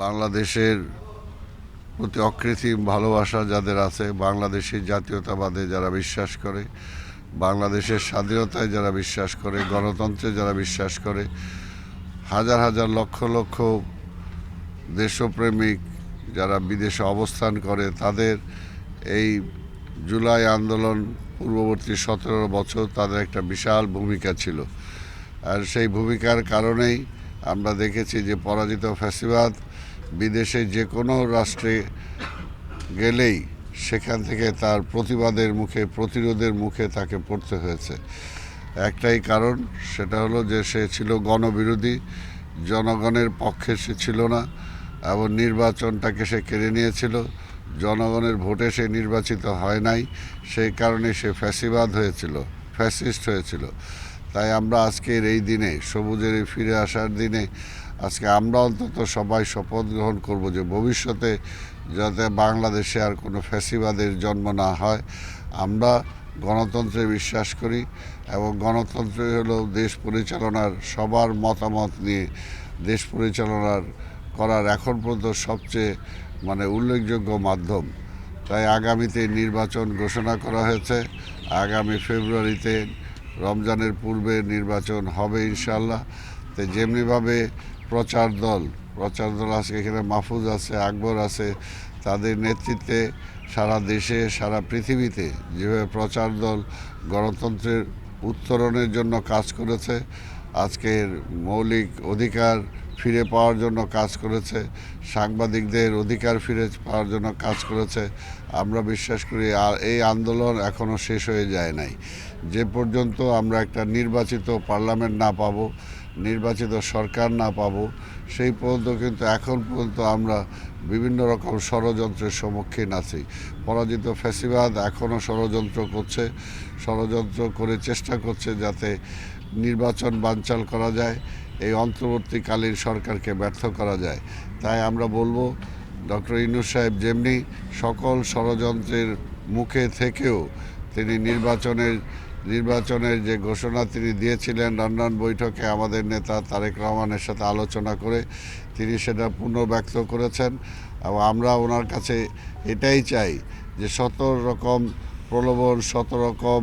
বাংলাদেশের প্রতি অকৃত্রিম ভালোবাসা যাদের আছে, বাংলাদেশের জাতীয়তাবাদে যারা বিশ্বাস করে, বাংলাদেশের স্বাধীনতায় যারা বিশ্বাস করে, গণতন্ত্রে যারা বিশ্বাস করে, হাজার হাজার লক্ষ লক্ষ দেশপ্রেমিক যারা বিদেশে অবস্থান করে, তাদের এই জুলাই আন্দোলন পূর্ববর্তী 17 বছর তাদের একটা বিশাল ভূমিকা ছিল। আর সেই ভূমিকার কারণেই আমরা দেখেছি যে পরাজিত ফ্যাসিবাদ বিদেশে যে কোনো রাষ্ট্রে গেলেই সেখান থেকে তার প্রতিবাদের মুখে, প্রতিরোধের মুখে তাকে পড়তে হয়েছে। একটাই কারণ, সেটা হলো যে সে ছিল গণবিরোধী, জনগণের পক্ষে সে ছিল না, এবং নির্বাচনটাকে সে কেড়ে নিয়েছিল। জনগণের ভোটে সে নির্বাচিত হয় নাই, সেই কারণে সে ফ্যাসিবাদ হয়েছিল, ফ্যাসিস্ট হয়েছিল। তাই আমরা আজকের এই দিনে, সবুজের এই ফিরে আসার দিনে, আজকে আমরা অন্তত সবাই শপথ গ্রহণ করব যে ভবিষ্যতে যাতে বাংলাদেশে আর কোনো ফ্যাসিবাদের জন্ম না হয়। আমরা গণতন্ত্রে বিশ্বাস করি, এবং গণতন্ত্রই হলো দেশ পরিচালনার, সবার মতামত নিয়ে দেশ পরিচালনার করার এখন পর্যন্ত সবচেয়ে উল্লেখযোগ্য মাধ্যম। তাই আগামীতে নির্বাচন ঘোষণা করা হয়েছে। আগামী ফেব্রুয়ারিতে রমজানের পূর্বে নির্বাচন হবে ইনশাল্লাহ। তো যেমনিভাবে প্রচার দল আজকে এখানে মাহফুজ আছে, আকবর আছে, তাদের নেতৃত্বে সারা দেশে, সারা পৃথিবীতে যেভাবে প্রচার দল গণতন্ত্রের উত্তরণের জন্য কাজ করেছে, আজকের মৌলিক অধিকার ফিরে পাওয়ার জন্য কাজ করেছে, সাংবাদিকদের অধিকার ফিরে পাওয়ার জন্য কাজ করেছে, আমরা বিশ্বাস করি আর এই আন্দোলন এখনও শেষ হয়ে যায় নাই। যে পর্যন্ত আমরা একটা নির্বাচিত পার্লামেন্ট না পাব, নির্বাচিত সরকার না পাব, সেই পর্যন্ত কিন্তু এখন পর্যন্ত আমরা বিভিন্ন রকম ষড়যন্ত্রের সম্মুখীন আছি। পরাজিত ফ্যাসিবাদ এখনও ষড়যন্ত্র করে চেষ্টা করছে যাতে নির্বাচন বানচাল করা যায়, এই অন্তর্বর্তীকালীন সরকারকে ব্যর্থ করা যায়। তাই আমরা বলবো, ডক্টর ইউনূস সাহেব যেমনি সকল ষড়যন্ত্রের মুখে থেকেও তিনি নির্বাচনের যে ঘোষণা তিনি দিয়েছিলেন লন্ডন বৈঠকে আমাদের নেতা তারেক রহমানের সাথে আলোচনা করে, তিনি সেটা পুনর্ব্যক্ত করেছেন। এবং আমরা ওনার কাছে এটাই চাই যে 17 রকম প্রলোভন, 17 রকম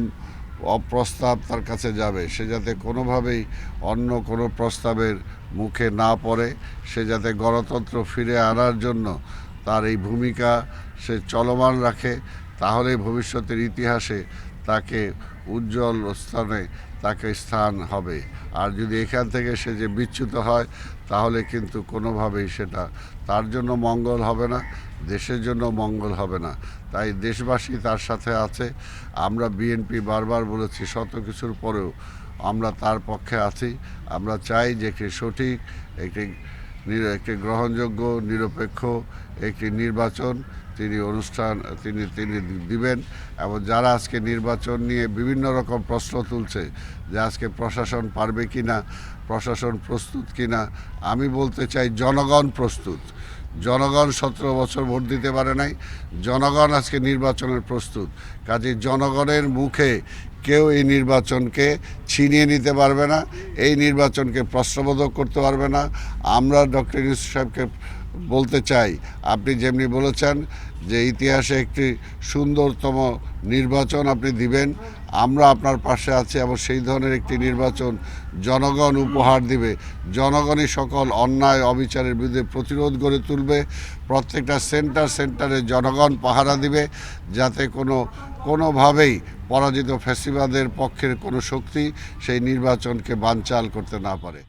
অপ্রস্তাব তার কাছে যাবে, সে যাতে কোনোভাবেই অন্য কোনো প্রস্তাবের মুখে না পড়ে, সে যাতে গণতন্ত্র ফিরে আনার জন্য তার এই ভূমিকা সে চলমান রাখে। তাহলে ভবিষ্যতের ইতিহাসে তাকে উজ্জ্বল স্থানে তাকে স্থান হবে। আর যদি এখান থেকে সে যে বিচ্যুত হয়, তাহলে কিন্তু কোনোভাবেই সেটা তার জন্য মঙ্গল হবে না, দেশের জন্য মঙ্গল হবে না। তাই দেশবাসী তার সাথে আছে। আমরা বিএনপি বারবার বলেছি, শত কিছুর পরেও আমরা তার পক্ষে আছি। আমরা চাই যে একটি সঠিক, একটি গ্রহণযোগ্য, নিরপেক্ষ একটি নির্বাচন তিনি দিবেন। এবং যারা আজকে নির্বাচন নিয়ে বিভিন্ন রকম প্রশ্ন তুলছে যে আজকে প্রশাসন পারবে কি না, প্রশাসন প্রস্তুত কি না, আমি বলতে চাই জনগণ প্রস্তুত। জনগণ 17 বছর ভোট দিতে পারে নাই, জনগণ আজকে নির্বাচনের প্রস্তুত। কাজে জনগণের মুখে কেউ এই নির্বাচনকে ছিনিয়ে নিতে পারবে না, এই নির্বাচনকে প্রশ্নবোধক করতে পারবে না। আমরা ডক্টর ইউনূস সাহেবকে বলতে চাই, আপনি যেমনি বলেছেন যে ইতিহাসে একটি সুন্দরতম নির্বাচন আপনি দিবেন, আমরা আপনার পাশে আছি, এবং সেই ধরনের একটি নির্বাচন জনগণ উপহার দিবে। জনগণই সকল অন্যায় অবিচারের বিরুদ্ধে প্রতিরোধ গড়ে তুলবে। প্রত্যেকটা সেন্টারে জনগণ পাহারা দিবে, যাতে কোনোভাবেই পরাজিত ফ্যাসিবাদের পক্ষের কোনো শক্তি সেই নির্বাচনকে বানচাল করতে না পারে।